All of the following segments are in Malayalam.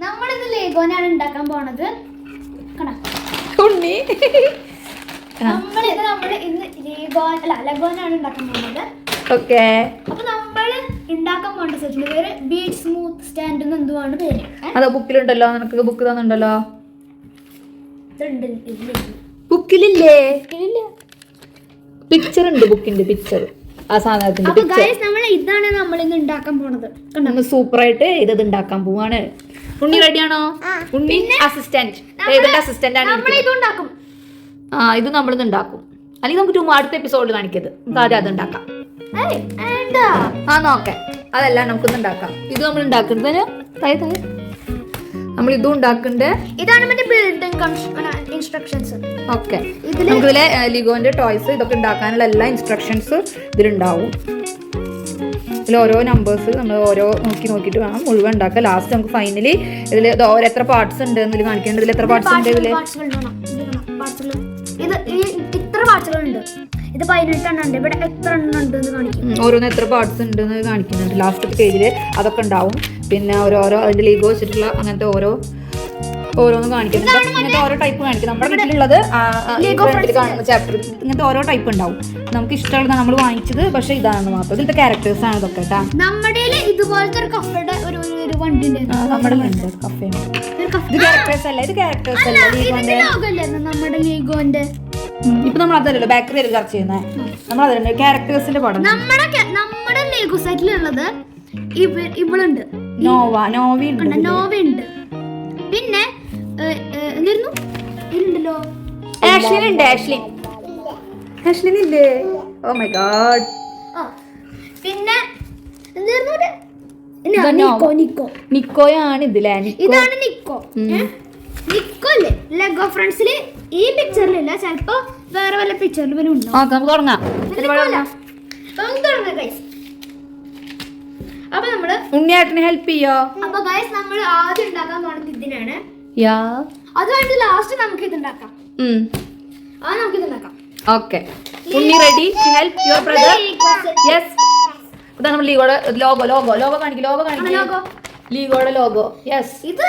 നമ്മളിന്ന് ലേഗോനാണ് ഉണ്ടാക്കാൻ പോണത്. ഉണ്ണി നമ്മള് ഇന്ന് ലഗോനാണ് ഉണ്ടാക്കാൻ പോകുന്നത്. ഓക്കെ. അപ്പൊ നമ്മള് ഉണ്ടാക്കാൻ പോകേണ്ട സെറ്റിന്റെ പേര് ബീറ്റ് സ്മൂത്ത് സ്റ്റാൻഡ് എന്ന് എന്തുവാണ് പേര്. അതോ ബുക്കിലുണ്ടല്ലോ, നിനക്ക് ബുക്ക് തന്നുണ്ടല്ലോ. ബുക്കിലില്ലേ? പിക്ചർ ഉണ്ട്, ബുക്കിന്റെ പിക്ചർ. ആ സാധനത്തിന്റെ ഇതാണ് നമ്മൾ ഇന്ന് ഉണ്ടാക്കാൻ പോണത്. സൂപ്പർ ആയിട്ട് ഇത് ഉണ്ടാക്കാൻ പോവാണ്. ഉണ്ണി റെഡിയാണോ? ഉണ്ണി അസിസ്റ്റന്റ്. അസിസ്റ്റന്റ് ആണ്. ഇത് നമ്മളിന്ന് ഉണ്ടാക്കും. അല്ലെങ്കിൽ നമുക്ക് അടുത്ത എപ്പിസോഡിൽ കാണിക്കരുത്. നമുക്ക് ആദ്യം അത് ഉണ്ടാക്കാം. നോക്കെ അതെല്ലാം നമുക്കൊന്ന് ഉണ്ടാക്കാം. ഇത് നമ്മൾ ഉണ്ടാക്കുന്നത് നമ്മൾ ഇതും ഉണ്ടാക്കണ്ടേ. ഇതാണ് മറ്റേ ബിൽഡിംഗ് ഇൻസ്ട്രക്ഷൻസ്. ഓക്കെ. നമുക്കിതിലെ ലിഗോന്റെ ടോയ്സ് ഇതൊക്കെ ഉണ്ടാക്കാനുള്ള എല്ലാ ഇൻസ്ട്രക്ഷൻസ് ഇതിലുണ്ടാവും. ഇതിൽ ഓരോ നമ്പേഴ്സ് നമ്മൾ ഓരോ നോക്കിയിട്ട് വേണം മുഴുവൻ ഉണ്ടാക്കുക. ലാസ്റ്റ് നമുക്ക് ഫൈനലി ഇതിൽ എത്ര പാർട്സ് ഉണ്ട് ഇതിൽ കാണിക്കേണ്ടത്. ഇതിൽ എത്ര പാർട്സ് ഉണ്ട്? ഇതിൽ ഇത്ര പാർട്സുകളുണ്ട്. ഇത് 18 എണ്ണം ഉണ്ട്. ഇവിടെ എത്ര എണ്ണം ഉണ്ട് എന്ന് കാണിക്കും. ഓരോന്ന് എത്ര പാർട്സ് ഉണ്ട് എന്ന് കാണിക്കുന്നുണ്ട്. ലാസ്റ്റ് പേജിൽ അതൊക്കെ ഉണ്ടാവും. പിന്നെ ഓരോരോ അതിന്റെ ലീഗോ വെച്ചിട്ടുള്ള അങ്ങനത്തെ ഓരോന്ന് കാണിക്കുന്നുണ്ട്. ഇങ്ങനത്തെ ഓരോ ടൈപ്പ് കാണിക്കും. നമ്മുടെ വീട്ടിലുള്ളത് കാണുന്ന ചാപ്റ്റർ ഇങ്ങനത്തെ ഓരോ ടൈപ്പ് ഉണ്ടാവും. നമുക്ക് ഇഷ്ടമുള്ളത് നമ്മൾ വാങ്ങിച്ചത് പക്ഷെ ഇതാണെന്ന് മാത്രം. ഇതിലത്തെ ക്യാരക്ടേഴ്സ് ആണ് ഇതൊക്കെ കേട്ടാ. നമ്മുടെ ഇതുപോലത്തെ ഒരു കഫയുടെ ഒരു വണ്ടി ഉണ്ട്. നമ്മുടെ കഫേ ഇത് ക്യാരക്ടേഴ്സ് അല്ല. ഇത് ക്യാരക്ടേഴ്സ് അല്ല നമ്മുടെ ലീഗോന്റെ. ഇപ്പൊ നമ്മൾ അതല്ലല്ലോ ബേക്കറി അല്ല ചർച്ച ചെയ്യുന്നത്. നമ്മൾ അതല്ലേ ക്യാരക്ടേഴ്സിന്റെ പടം. നമ്മുടെ ലേഗോ സെറ്റിലുള്ളത് ഇവളുണ്ട്, നോവയുണ്ട്. പിന്നെ ഉണ്ടല്ലോ ആഷ്ലിൻ ഇല്ലേ? Oh my god. പിന്നെ നിക്കോയാണ് ഇതിലെ. ഇതാണ് നിക്കോ. നിക്കോ അല്ലേ ലെഗോ ഫ്രണ്ട്സില് ഈ പിക്ചറിലില്ല. ചിലപ്പോ വേറെ വല്ല പിക്ചറിൽ വരും ഉണ്ടോ. നമുക്ക് തുടങ്ങാം. അപ്പൊ നമ്മള് ഉണ്ണിയേട്ടനെ ഹെൽപ്പ് ചെയ്യോ? അപ്പൊ ഗൈസ് നമ്മൾ ആദ്യം ഉണ്ടാക്കാൻ പോണത് ഇതിനാണ്. അത് കഴിഞ്ഞ് ലാസ്റ്റ് നമുക്ക് ഇത് ഉണ്ടാക്കാം. നമുക്ക് ഇത് ഉണ്ടാക്കാം. Okay. Unni ready to help your brother? Yes. ഇതാ നമ്മൾ ലീഗോയുടെ കാണിക്കും. ലീഗോയുടെ ലോഗോ. യെസ്. ഇത്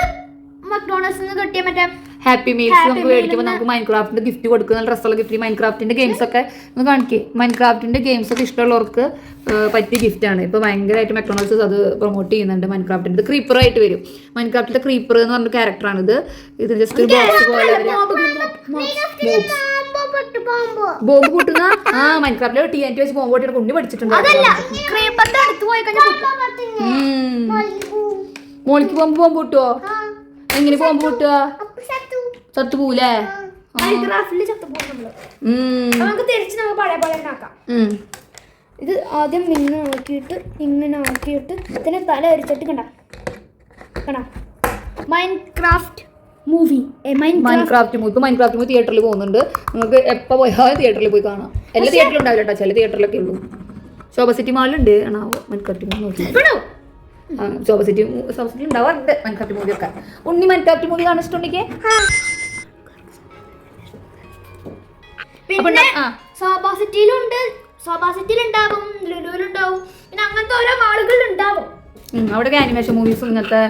മക്ഡോണൽഡ്സിൽ നിന്ന് കിട്ടിയ മറ്റേ ഹാപ്പി മീൽസ് നമുക്ക് മേടിക്കുമ്പോൾ നമുക്ക് മൈൻക്രാഫ്റ്റിന്റെ ഗിഫ്റ്റ് കൊടുക്കുന്ന ഡ്രസ്സുള്ള ഗിഫ്റ്റ്. മൈൻക്രാഫ്റ്റിന്റെ ഗെയിംസ് ഒക്കെ ഒന്ന് കാണിക്കേ. മൈൻക്രാഫ്റ്റിന്റെ ഗെയിംസ് ഒക്കെ ഇഷ്ടമുള്ളവർക്ക് പറ്റിയ ഗിഫ്റ്റാണ്. ഇപ്പോൾ ഭയങ്കരമായിട്ട് മക്ഡോണൽഡ്സ് അത് പ്രൊമോട്ട് ചെയ്യുന്നുണ്ട്. മൈൻക്രാഫ്റ്റിന്റെ ക്രീപ്പറായിട്ട് വരും. മൈൻക്രാഫ്റ്റിന്റെ ക്രീപ്പർ എന്ന് പറഞ്ഞ ക്യാരക്ടറാണ് ഇത്. ഇത് ജസ്റ്റ് ഒരു ബോക്സ് പോലെ ബോംബ് പൊട്ടുന്ന മൈൻക്രാഫ്റ്റിലെ TNT വെച്ച് ബോംബ് പൊട്ടിയിട്ട് കുണ്ടി പഠിച്ചിട്ടുണ്ട്. മോളിക്ക് ബോംബ് പൊട്ടുവോ? എങ്ങനെ ബോംബ് പൊട്ടുക? ചത്തു പോലേ? ഇത് ആദ്യം ഇങ്ങനെ ആക്കിയിട്ട് ഇതിനെ തല അരിച്ചിട്ട് കണ്ട മൈൻക്രാഫ്റ്റ് മൂവി. മൈൻക്രാഫ്റ്റ് മൂവി തിയേറ്ററിൽ പോകുന്നുണ്ട്. നിങ്ങൾക്ക് എപ്പോൾ പോയാൽ തിയേറ്ററിൽ പോയി കാണാം. എല്ലാ തിയേറ്ററിലും ഉണ്ടാവില്ല കേട്ടോ, ചില തിയേറ്ററിലൊക്കെ ഉള്ളൂ. ശോഭ സിറ്റി മാളിലുണ്ട്. മൈൻക്രാഫ്റ്റ് മൂവി നോക്കി. ശോഭ സിറ്റി ഉണ്ടാവാറുണ്ട് മൈൻക്രാഫ്റ്റ് മൂവി ഒക്കെ. ഉണ്ണി മൈൻക്രാഫ്റ്റ് മൂവി കാണിച്ചിട്ടുണ്ടെങ്കിൽ പിന്നെ ശോഭാ സിറ്റിയിലുണ്ട്, ശോഭാ സിറ്റിയിലുണ്ടാവും, ലുലുവിലുണ്ടാവും. പിന്നെ അങ്ങനത്തെ ഓരോ മാളുകളിലുണ്ടാവും. അവിടെ ആനിമേഷൻ മൂവീസും ഇങ്ങനത്തെ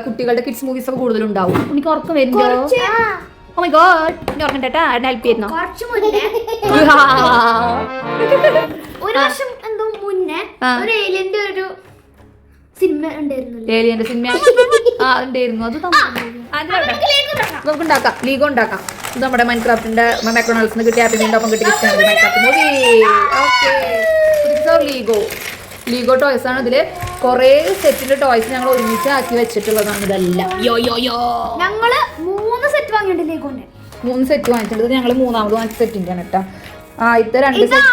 കുട്ടികളുടെ കിഡ്സ് മൂവീസ് ഒക്കെ കൂടുതലുണ്ടാവും. എനിക്ക് ഉറക്കം വരുമ്പോ ഓ മൈ ഗോഡ് ഉറങ്ങട്ടെ. ഹെൽപ്പ് ചെയ്യുന്നോ? ഒരു വർഷം എന്തോ മുന്നേ ഒരു ഏലിയന്റെ ഒരു സിനിമ ഉണ്ടായിരുന്നു. ഏലിയന്റെ സിനിമ ഉണ്ടായിരുന്നു. അത് നമുക്ക് ഉണ്ടാക്കാം. ലീഗോ ഉണ്ടാക്കാം. ഇത് നമ്മുടെ മൈൻക്രാഫ്റ്റിന്റെ മക്ഡൊണാൾഡ്സിന് കിട്ടിയ ഹാപ്പി മീലിന്റെ ഒപ്പം കിട്ടിയ മൈൻക്രാഫ്റ്റ് മൂവി. ലീഗോ ടോയ്സ് ആണ്. ഇതില് കൊറേ സെറ്റിന്റെ ടോയ്സ് ഞങ്ങൾ ഒരുമിച്ച് ആക്കി വെച്ചിട്ടുള്ളതാണ്. ഇതെല്ലാം ഞങ്ങള് 3 സെറ്റ് വാങ്ങിയിട്ടുണ്ട്. ലീഗോന്റെ 3 സെറ്റ് വാങ്ങിച്ചിട്ടുണ്ട്. ഞങ്ങൾ 3ാമത് വാങ്ങിച്ച സെറ്റിന്റെ ആണ് കേട്ടോ. ഇത്തെ 2 സെറ്റ്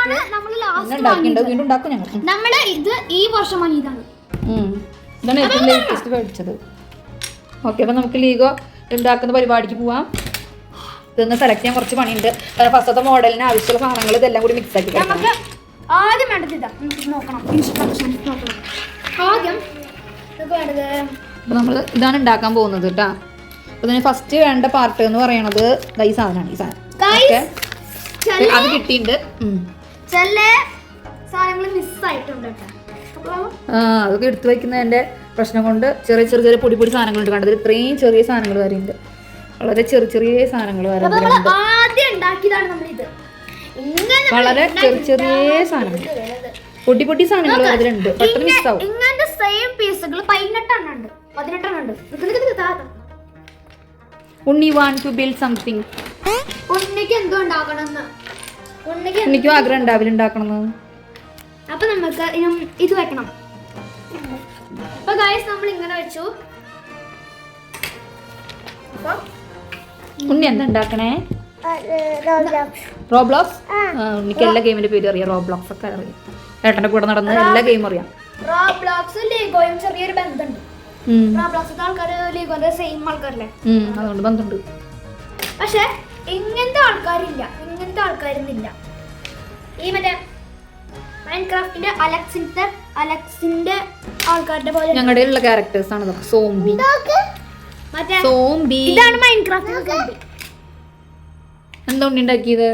ഉണ്ടാക്കിയിട്ടുണ്ട്. വീണ്ടും ഉണ്ടാക്കും ഞങ്ങൾ. നമ്മള് ഇത് ഈ വർഷം വാങ്ങിയതാണ്. ഇതാണ് ഏറ്റവും ലേറ്റസ്റ്റ് മേടിച്ചത്. ഓക്കെ. അപ്പൊ നമുക്ക് ലീഗോ ഉണ്ടാക്കുന്ന പരിപാടിക്ക് പോവാം. ഇതൊന്ന് സെലക്ട് ചെയ്യാൻ കുറച്ച് പണിയുണ്ട്. ഫസ്റ്റത്തെ മോഡലിന് ആവശ്യമുള്ള സാധനങ്ങൾ ഇതെല്ലാം കൂടി മിക്സ് ആക്കി ആദ്യം വേണ്ടത് ഇതാ നോക്കണം. ഇൻസ്ട്രക്ഷൻസ് നോക്കണം. ആദ്യം നമ്മൾ ഇതാണ് ഉണ്ടാക്കാൻ പോകുന്നത് കേട്ടോ. അപ്പൊ ഇതിന് ഫസ്റ്റ് വേണ്ട പാർട്ട് എന്ന് പറയണത് ഈ സാധനമാണ്. ഈ സാധനം അത് കിട്ടിയിട്ടുണ്ട്. ചില സാധനങ്ങൾ മിസ്സായിട്ടുണ്ട് കേട്ടോ. അതൊക്കെ എടുത്തു വെക്കുന്നതിന്റെ പ്രശ്നം കൊണ്ട് ചെറിയ ചെറിയ ചെറിയ പൊടി പൊടി സാധനങ്ങളുണ്ട് കണ്ടത്. ഇത്രയും ചെറിയ സാധനങ്ങൾ വരെയുണ്ട്, വളരെ ചെറിയ ചെറിയ സാധനങ്ങൾ വരെ ആദ്യം ഉണ്ടാക്കിയതാണ് നമ്മളിത്. വളരെ ചെറിയ ചെറിയ സാധനങ്ങൾ, പൊട്ടി പൊട്ടി സാധനങ്ങൾ അതിലുണ്ട്. പെട്ടെന്ന് മിസ്സാവും. ഇങ്ങനത്തെ സെയിം പീസുകൾ 18 ഉണ്ട്. ഉണ്ണി വാണ്ട് ടു ബിൽഡ് സംതിങ്. ഉണ്ണിക്ക് എന്തോ ഉണ്ടാക്കണമെന്ന്, ഉണ്ണിക്കും ആഗ്രഹം ഉണ്ടാവില്ല ഉണ്ടാക്കണമെന്ന്. അപ്പൊ നമുക്ക് ഇത് വെക്കണം. അപ്പൊ ഗൈസ് നമ്മൾ ഇങ്ങനെ വെച്ചു. ഉണ്ണി എന്താ ഉണ്ടാക്കണേ? റോബ്ലോക്സ്. ഉണ്ണിക്ക് എല്ലാ ഗെയിമിന്റെ പേര് അറിയാം, റോബ്ലോക്സ് ഒക്കെ അറിയാം. ഏട്ടന്റെ കൂടെ നടന്ന് എല്ലാ ഗെയിമും അറിയാം. റോബ്ലോക്സ് ലീഗോയും ചെറിയൊരു ബന്ധമുണ്ട്. റോബ്ലോക്സിന്റെ ആൾക്കാര് ലീഗോന്റെ സെയിം ആൾക്കാരല്ലേ, അതുകൊണ്ട് ബന്ധമുണ്ട്. പക്ഷെ ഇങ്ങനത്തെ ആൾക്കാരില്ല, ഇങ്ങനത്തെ ആൾക്കാരൊന്നുമില്ല. ഈ മറ്റേ മൈൻക്രാഫ്റ്റിന്റെ അലക്സിന്റെ ആൾക്കാരുടെ പോലെ ഞങ്ങളുടെ ഉള്ള ക്യാരക്ടേഴ്സ് ആണ് ഇതൊക്കെ. സോംബി, മറ്റേ സോംബി. ഇതാണ് മൈൻക്രാഫ്റ്റ്. എന്താ ഉണ്ണി ഉണ്ടാക്കിയത്?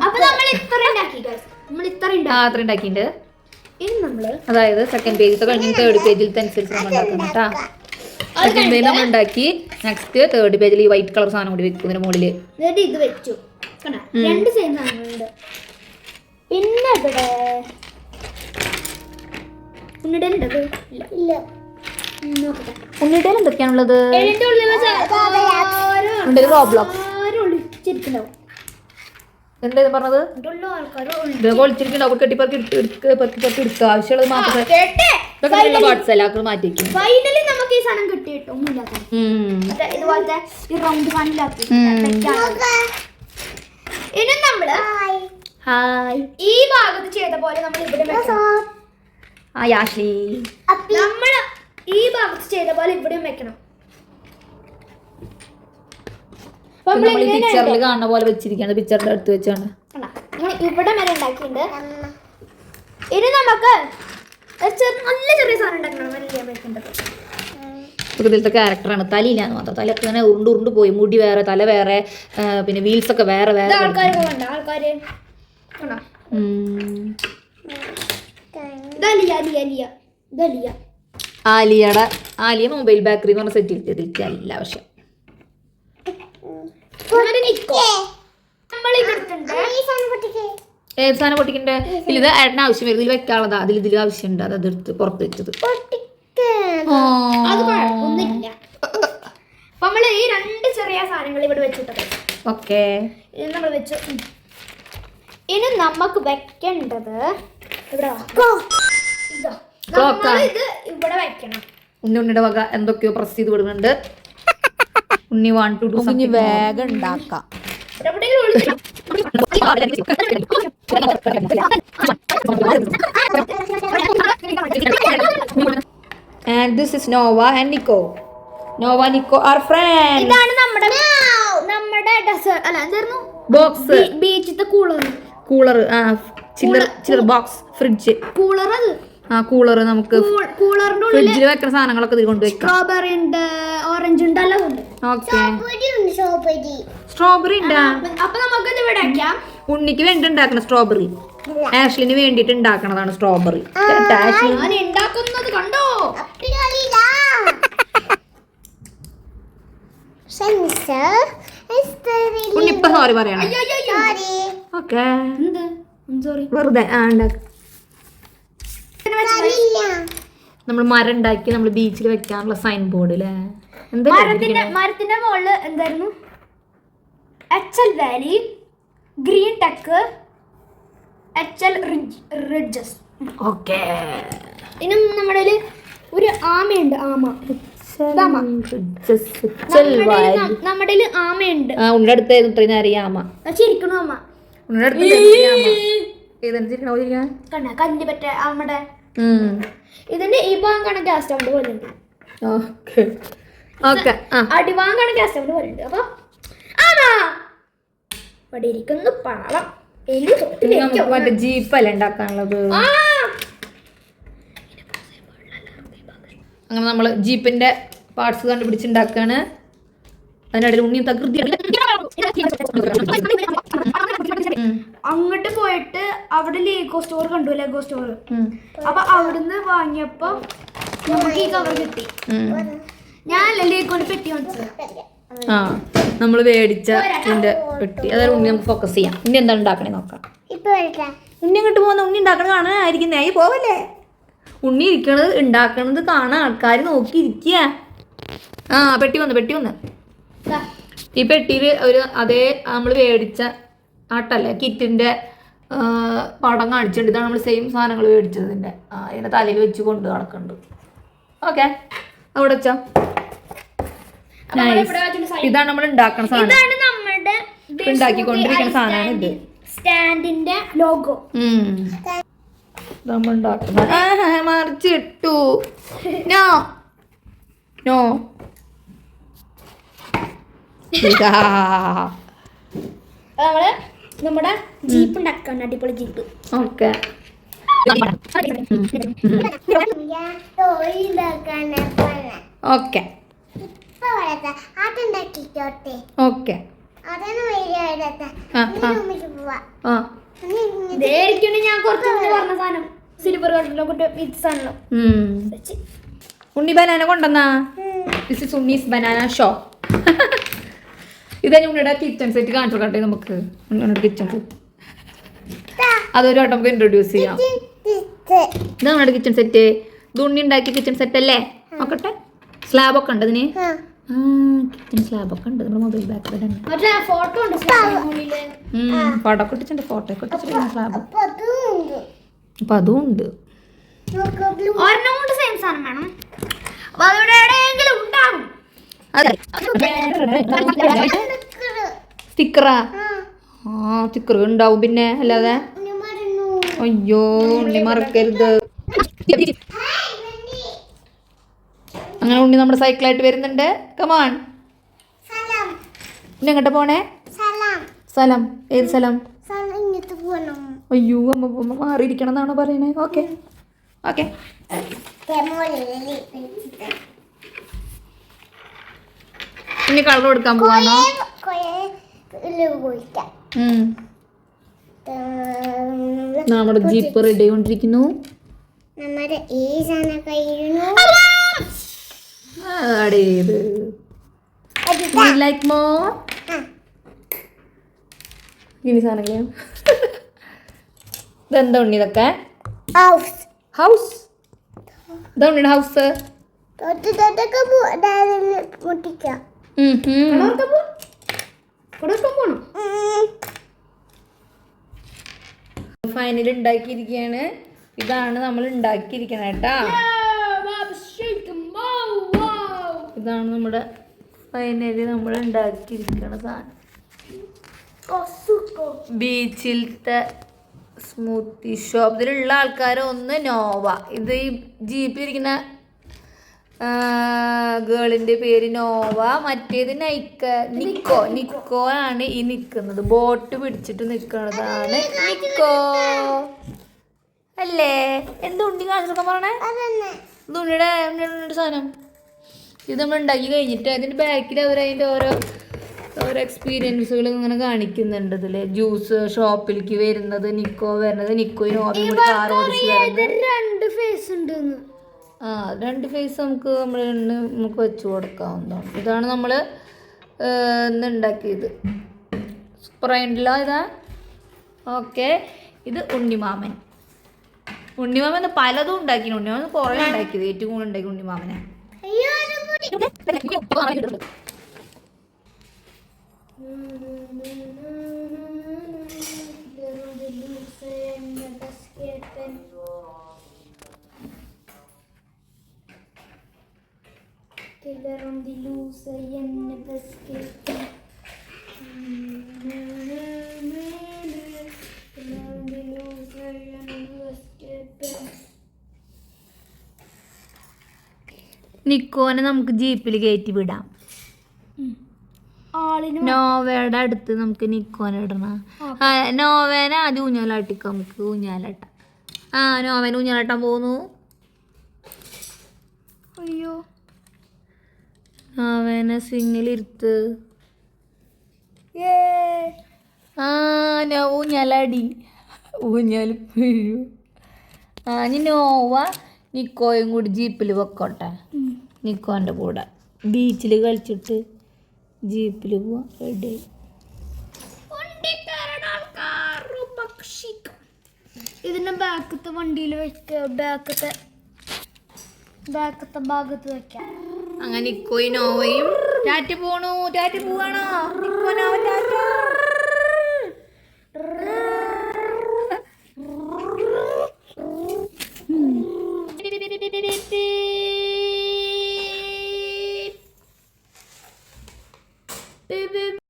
അപ്പൊ നമ്മൾ ഇത്ര ഉണ്ടാക്കി ഗൈസ്, നമ്മൾ ഇത്ര ഉണ്ടാക്കിണ്ട്. ഇനി നമ്മള് അതായത് സെക്കൻഡ് പേജ് കഴിഞ്ഞ് തേർഡ് പേജിലത്തെ അനുസരിച്ച് നമ്മൾ ഉണ്ടാക്കണം കേട്ടാ. സെക്കൻഡ് പേജ് നമ്മൾ ഉണ്ടാക്കി, നെക്സ്റ്റ് തേർഡ് പേജിൽ ഈ വൈറ്റ് കളർ സാധനം കൂടി വെക്കും ഇതിന് മുകളില്. ഇത് വെച്ചു. രണ്ട് സെയിം സാധനങ്ങളുണ്ട്. പിന്നെ ഇവിടെ ഉണ്ണിടേണ്ടത് ഇല്ല. ഉണ്ണിയുടെ എന്തൊക്കെയാണുള്ളത്? റോബ്ലോക്സ്. എന്താ പറഞ്ഞത്? ഒളിച്ചിരിക്കണ്ട, അവർ കെട്ടിപ്പറക്കി എടുക്കുക. ആവശ്യമുള്ളത് മാത്രമേ പാർട്സ് എല്ലാവർക്കും മാറ്റി വെക്കും. ഫൈനലി നമുക്ക് ഈ സാധനം കിട്ടിയിട്ടോ. ഇതുപോലത്തെ ഈ റൗണ്ട് കാണില്ലാത്ത. ഇനി നമ്മള് ഈ ഭാഗത്ത് ചെയ്ത പോലെ നമ്മൾ ഇവിടെ വെക്കണം. നമ്മള് ഈ ഭാഗത്ത് ചെയ്ത പോലെ ഇവിടെയും വെക്കണം. പിക്ചറിൽ കാണുന്ന പോലെ വെച്ചിരിക്കുകയാണ്, പിക്ചറിന്റെ അടുത്ത് വെച്ചാണ് ഇവിടെ വരെ ഉണ്ടാക്കിയിട്ടുണ്ട്. ഇനി നമുക്ക് നല്ല ചെറിയ സാധനം ഉണ്ടാക്കണം. ഇതിലത്തെ ക്യാരക്ടറാണ്. തലയില്ലാന്ന് മാത്രം, തലയൊക്കെ ഇങ്ങനെ ഉരുണ്ട് പോയി. മുടി വേറെ, തല വേറെ, പിന്നെ വീൽസ് ഒക്കെ വേറെ വേറെ. ആലിയ മൊബൈൽ ബേക്കറി എന്ന് പറഞ്ഞ സെറ്റ് ഇതില്ല. പക്ഷെ ഏത് സാധനം പൊട്ടിക്കണ്ടേ? ഇത് ഏട്ടന് ആവശ്യം വരും, ഇതിൽ വെക്കാനുള്ളതാ. ഇതിൽ ആവശ്യമുണ്ട്, അത് അതെടുത്ത് പുറത്ത് വെച്ചത്. നമ്മള് ഈ രണ്ട് ചെറിയ സാധനങ്ങൾ ഇവിടെ വെച്ചിട്ടത്. ഓക്കെ, നമ്മൾ വെച്ചു. ഇനി നമുക്ക് വെക്കേണ്ടത് ഇവിടെ ഇവിടെ വെക്കണം. ഉണ്ണിയുടെ വക എന്തൊക്കെയോ പ്രസ് ചെയ്ത് വിടുന്നുണ്ട്. ഉണ്ണി വാണ്ട് ടു ഡു സംതിങ്. വേഗം ഉണ്ടാക്കാം. And this is Nova and Nico. Nova, Nico are friends. ഇതാണ് നമ്മുടെ ഡെസേർട്ട് അല്ല എന്തായിരുന്നു ബോക്സ്, ബീച്ചിത്തെ cooler, chiller box, fridge, cooler. അത് കൂളർ നമുക്ക് കൂളറിന്റെ ഫ്രിഡ്ജിൽ വെക്കുന്ന സാധനങ്ങളൊക്കെ ഇതിൽ കൊണ്ടുവയ്ക്കാം. സ്ട്രോബെറി ഉണ്ട്, ഓറഞ്ച് ഉണ്ട്, എല്ലാം ഉണ്ട്. സ്ട്രോബെറി ഉണ്ട്. അപ്പൊ നമുക്ക് ഇത് ഇവിടെ വെക്കാം. ഉണ്ണിക്ക് വേണ്ടി ഉണ്ടാക്കണം സ്ട്രോബെറി. ആഷ്ലിന് വേണ്ടിട്ട് ഉണ്ടാക്കണതാണ് സ്ട്രോബെറി. ഉണ്ടാക്കുന്നത് കണ്ടോ? ഉണ്ണിപ്പ സോറി പറയണം. ഓക്കെ, വെറുതെ നമ്മൾ മരം ഉണ്ടാക്കി നമ്മൾ ബീച്ചിൽ വെക്കാനുള്ള സൈൻ ബോർഡ് അല്ലേ? മരത്തിന്റെ മുകളില് എന്തായിരുന്നു? HL Valley, green tech, HL ridges. Okay, ഇനി നമ്മുടെ ഒരു ആമയുണ്ട്. നമ്മുടെ ആമയുണ്ട്. ഉണ്ണിയുടെ അടുത്ത് ഇത്രയും നേരം ആമ ചിരിക്കണു. ആമ കല്ല് പറ്റ നമ്മുടെ ഇതിന്റെ ഈ ഭാഗം കാണാൻ ഗ്യാസ് സ്റ്റൗണ്ട് പോലെ ഉണ്ട്. അടിഭാഗം കാണാൻ ഗ്യാസ് സ്റ്റൗണ്ട് പോലെ ഉണ്ട്. അപ്പൊ ഇവിടെ ഇരിക്കുന്നു പാളം. മറ്റേ ജീപ്പല്ലേ ഉണ്ടാക്കാനുള്ളത്. അങ്ങനെ നമ്മൾ ജീപ്പിന്റെ പാർട്സ് കണ്ടുപിടിച്ചുണ്ടാക്കാണ്. അതിനിടയിൽ ഉണ്ണി തകൃതി അങ്ങോട്ട് പോയിട്ട് അവിടെ ലേഗോ സ്റ്റോർ കണ്ടു, ലെഗോ സ്റ്റോർ. അപ്പൊ അവിടുന്ന് വാങ്ങിയപ്പോ നമുക്ക് ഈ കവർ കിട്ടി. ഞാൻ ലേഗോന്റെ പെട്ടി വാങ്ങിച്ചത്. ആ നമ്മൾ മേടിച്ച ഇതിന്റെ പെട്ടി. അതായത് ഉണ്ണി നമുക്ക് ഫോക്കസ് ചെയ്യാം. ഉണ്ണി എന്താണ് ഉണ്ടാക്കണേ നോക്കാം. ഉണ്ണി അങ്ങോട്ട് പോകുന്ന ഉണ്ണി ഉണ്ടാക്കണ കാണാനായിരിക്കുന്നേ. ആയി പോവല്ലേ. ഉണ്ണി ഇരിക്കണത് ഉണ്ടാക്കണത് കാണാൻ ആൾക്കാർ നോക്കിയിരിക്കുക. ആ പെട്ടി വന്ന് ഈ പെട്ടിയിൽ ഒരു അതേ നമ്മൾ മേടിച്ച ആട്ടല്ലേ കിറ്റിന്റെ പടം കാണിച്ചിട്ടുണ്ട്. ഇതാണ് നമ്മൾ സെയിം സാധനങ്ങൾ മേടിച്ചതിന്റെ. ഇതിന്റെ തലയിൽ വെച്ച് കൊണ്ട് നടക്കുന്നുണ്ട്. ഓക്കെ അവിടെ വെച്ചോ. ഇതാണ് നമ്മൾ ഉണ്ടാക്കുന്ന സാധനം. ഉണ്ടാക്കിക്കൊണ്ടിരിക്കുന്ന സാധനമാണ് ഇത്. സ്റ്റാൻഡിന്റെ ലോഗോ നമ്മൾ ഉണ്ടാക്കുന്ന മറിച്ചിട്ടു. നോ നോ നമ്മള് നമ്മുടെ ജീപ്പ് ഉണ്ടാക്കാൻ, അടിപൊളി ജീപ്പ്. ഓക്കെ ഓക്കെ ഓക്കെ ഞാൻ കുറച്ച് പറഞ്ഞ സാധനം സിൽവർ കളറിലോ. ഉണ്ണി ബനാന കൊണ്ടുവന്നാ. This is Unni's banana show. ഇതാ ഉണ്ണിയുടെ കിച്ചൺ സെറ്റ് കാണിച്ചു കൊടുക്കട്ടെ നമുക്ക്. ഉണ്ണിയുടെ കിച്ചൺ സെറ്റ് അതൊരു വട്ടം നമുക്ക് ഇൻട്രൊഡ്യൂസ് ചെയ്യാം. ഇത് നമ്മുടെ കിച്ചൺ സെറ്റ്. ഇത് ഉണ്ണി ഉണ്ടാക്കിയ കിച്ചൺ സെറ്റ് അല്ലേ? നോക്കട്ടെ. സ്ലാബൊക്കെ ഉണ്ട് ഇതിന്. കിച്ചൺ സ്ലാബൊക്കെ ഉണ്ട്. നമ്മുടെ മൊബൈൽ ബാക്കിൽ തന്നെ ഫോട്ടോ ഉണ്ട്. ഫോട്ടോ ഒക്കെ ഇട്ടിട്ടുണ്ട്. ഫോട്ടോ ഒക്കെ ഇട്ടിട്ടുണ്ട് സ്ലാബ്. അപ്പൊ അതും ഉണ്ട്. സെയിം സാധനം വേണം. അപ്പൊ അതിവിടെ എവിടെയെങ്കിലും ഉണ്ടാകും. സ്റ്റിക്കറാ? ആ സ്റ്റിക്കർ ഉണ്ടാവും പിന്നെ, അല്ലാതെ. അയ്യോ ഉണ്ണി മറക്കരുത്. അങ്ങനെ ഉണ്ണി നമ്മുടെ സൈക്കിളായിട്ട് വരുന്നുണ്ട്. കമാൺ. ഉണ്ണി എങ്ങോട്ടാ പോണേ? സ്ഥലം? ഏത് സ്ഥലം? അയ്യോ അമ്മ മാറിയിരിക്കണം എന്നാണോ പറയണേ? Okay okay. ഇനി കളർ കൊടുക്കാൻ പോവാണോ? നമ്മുടെ ജീപ്പ് റെഡി ആയിക്കൊണ്ടിരിക്കുന്നു. ലൈക്ക് മോർ ഇനി സാധനങ്ങളെ. ഇതെന്താ ഉണ്ണി ഇതൊക്കെ? ഹൗസ്. ഇതാ ഉണ്ണിയുടെ ഹൗസ്. ഫൈനൽ ഉണ്ടാക്കിയിരിക്കുകയാണ്. ഇതാണ് നമ്മൾ ഉണ്ടാക്കിയിരിക്കണ കേട്ടാ. ഇതാണ് നമ്മുടെ ഫൈനലി നമ്മൾ ഉണ്ടാക്കിയിരിക്കണ സാധനം. ബീച്ചിലത്തെ സ്മൂത്തി ഷോപ്പ്. ഇതിലുള്ള ആൾക്കാർ ഒന്ന് നോവ. ഇത് ഈ ജീപ്പിലിരിക്കുന്ന ഗേളിൻ്റെ പേര് നോവ. മറ്റേത് നിക്കോ ആണ് ഈ നിൽക്കുന്നത്. ബോട്ട് പിടിച്ചിട്ട് നിൽക്കുന്നതാണ് നിക്കോ അല്ലേ? എന്താ ഉണ്ണി കാണിച്ചൊക്കെ പറഞ്ഞേ? ഇത് ഉണ്ണിയുടെ സാധനം. ഇത് നമ്മൾ ഉണ്ടാക്കി കഴിഞ്ഞിട്ട് അതിൻ്റെ ബാക്കിൽ അവർ അതിൻ്റെ ഓരോ എക്സ്പീരിയൻസുകൾ ഇങ്ങനെ കാണിക്കുന്നുണ്ട്. ഇതിൽ ജ്യൂസ് ഷോപ്പിലേക്ക് വരുന്നത്, നിക്കോ വരുന്നത്, നിക്കോയും നോവയും കൂടി കാർ ഓടിച്ച് വരുന്നത്. രണ്ട് ഫേസ് നമുക്ക് വെച്ച് കൊടുക്കാവുന്നതാണ്. ഇതാണ് നമ്മൾ ഇന്ന് ഉണ്ടാക്കിയത്. സൂപ്പറായിട്ടില്ല ഇതാ. ഓക്കെ. ഇത് ഉണ്ണിമാമൻ പലതും ഉണ്ടാക്കി. ഉണ്ണിമാമൻ കുറേ ഉണ്ടാക്കിയത്. ഏറ്റവും കൂടുതൽ ഉണ്ടാക്കി ഉണ്ണിമാമനെ. നിക്കോനെ നമുക്ക് ജീപ്പിൽ കയറ്റി വിടാം. നോവയുടെ അടുത്ത് നമുക്ക് നിക്കോനെ ഇടണം. നോവേനെ ആദ്യം ഊഞ്ഞാലാട്ടിക്കാം. നമുക്ക് ഊഞ്ഞാലാട്ടാം. നോവേനെ ഊഞ്ഞാലാട്ടാൻ പോകുന്നു. അയ്യോ നോവേനെ സ്വിങ്ങിലിരുത്ത്. ഞാൻ ഊഞ്ഞാലടി ഊഞ്ഞാൽ വീഴു. ഇനി നോവ നിക്കോയും കൂടി ജീപ്പിൽ വെക്കോട്ടെ. നിക്കോൻ്റെ കൂടെ ബീച്ചിൽ കളിച്ചിട്ട് ജീപ്പിൽ പോവാം. റെഡി. ഇതിന്റെ ബാക്കത്തെ വണ്ടിയിൽ വെക്ക, ബാക്കത്തെ ഭാഗത്ത് വെക്കാം. അങ്ങനെ നിക്കോയും നോവയും ടാറ്റ പോണു. ടാറ്റ പോവാണോ? നിക്കോ നോവ ടാറ്റ.